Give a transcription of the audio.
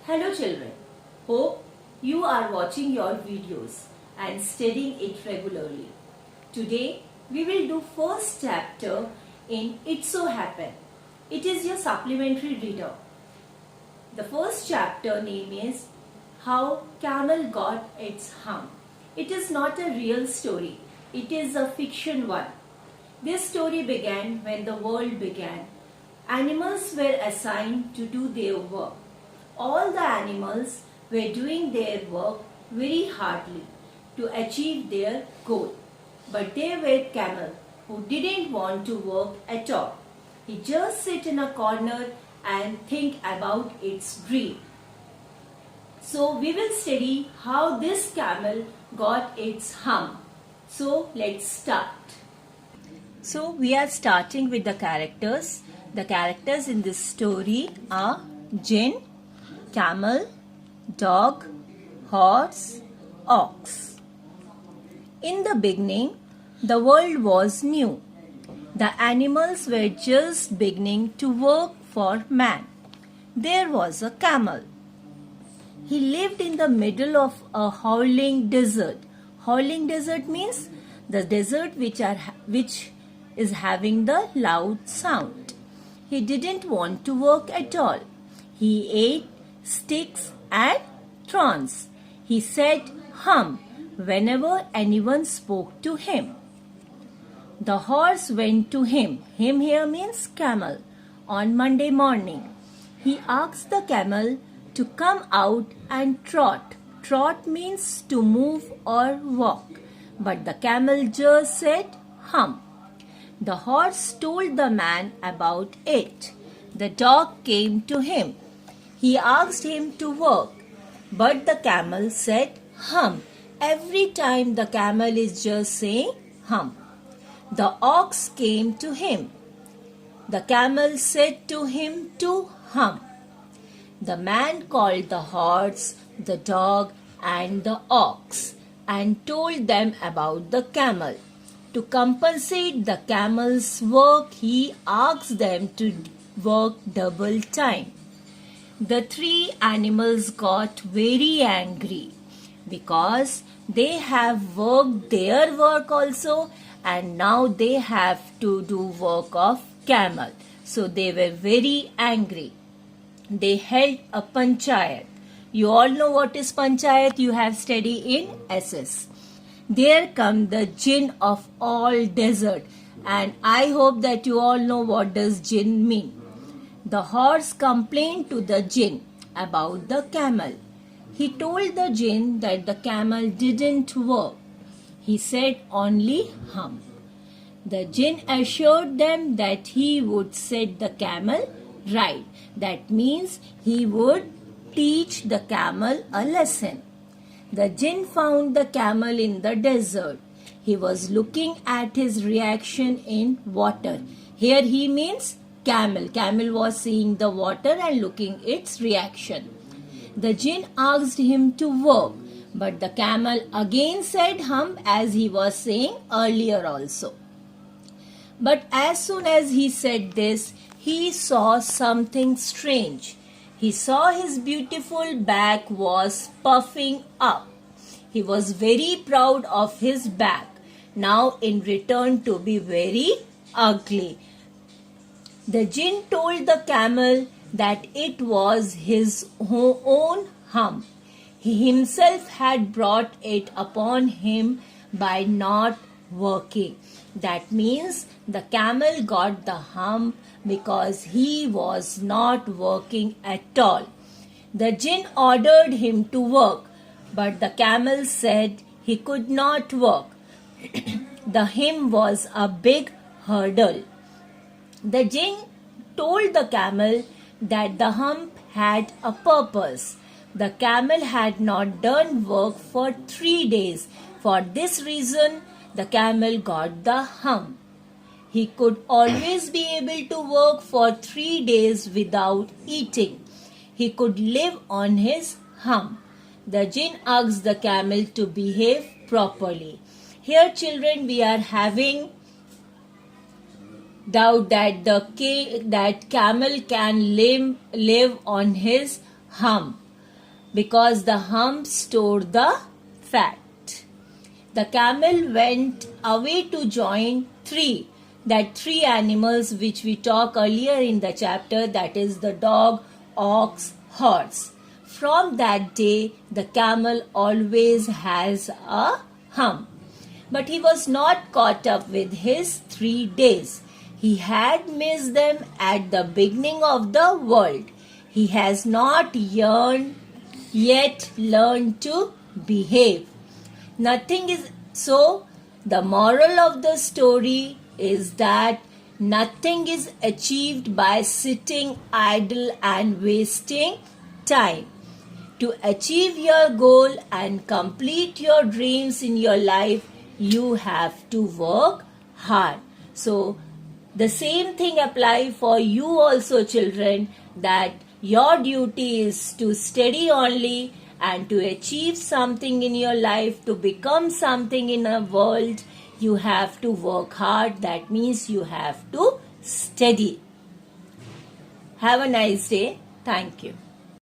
Hello children, hope you are watching your videos and studying it regularly. Today we will do first chapter in It So Happened. It is your supplementary reader. The first chapter name is How Camel Got Its Hump. It is not a real story, it is a fiction one. This story began when the world began. Animals were assigned to do their work. All the animals were doing their work very hardly to achieve their goal. But there were camel who didn't want to work at all. He just sit in a corner and think about its dream. So we will study how this camel got its hump. So let's start. So we are starting with the characters. The characters in this story are Jinn, camel, dog, horse, ox. In the beginning, the world was new. The animals were just beginning to work for man. There was a camel. He lived in the middle of a howling desert. Howling desert means the desert which is having the loud sound. He didn't want to work at all. He ate sticks and thorns. He said hum whenever anyone spoke to him. The horse went to him. Him here means camel. On Monday morning, he asked the camel to come out and trot. Trot means to move or walk. But the camel just said hum. The horse told the man about it. The dog came to him. He asked him to work, but the camel said hum. Every time the camel is just saying hum. The ox came to him. The camel said to him to hum. The man called the horse, the dog, and the ox and told them about the camel. To compensate the camel's work, he asked them to work double time. The three animals got very angry because they have worked their work also and now they have to do work of camel. So they were very angry. They held a panchayat. You all know what is panchayat, you have studied in SS. There come the jinn of all desert, and I hope that you all know what does jinn mean. The horse complained to the jinn about the camel. He told the jinn that the camel didn't work. He said only hum. The jinn assured them that he would set the camel right. That means he would teach the camel a lesson. The jinn found the camel in the desert. He was looking at his reaction in water. Here he means camel. Camel was seeing the water and looking its reaction. The jinn asked him to work, but the camel again said hum as he was saying earlier also. But as soon as he said this, he saw something strange. He saw his beautiful back was puffing up. He was very proud of his back. Now in return to be very ugly. The jinn told the camel that it was his own hump. He himself had brought it upon him by not working. That means the camel got the hump because he was not working at all. The jinn ordered him to work, but the camel said he could not work. The him was a big hurdle. The jinn told the camel that the hump had a purpose. The camel had not done work for 3 days. For this reason, the camel got the hump. He could always be able to work for 3 days without eating. He could live on his hump. The jinn asked the camel to behave properly. Here children, we are having doubt that camel can live on his hump. because the hump stored the fat. The camel went away to join three animals which we talked earlier in the chapter, that is the dog, ox, horse. From that day, the camel always has a hump. But he was not caught up with his 3 days. He had missed them at the beginning of the world. He has not yet learned to behave. Nothing is so. The moral of the story is that nothing is achieved by sitting idle and wasting time. To achieve your goal and complete your dreams in your life, you have to work hard. So the same thing applies for you also, children, that your duty is to study only, and to achieve something in your life, to become something in a world, you have to work hard. That means you have to study. Have a nice day. Thank you.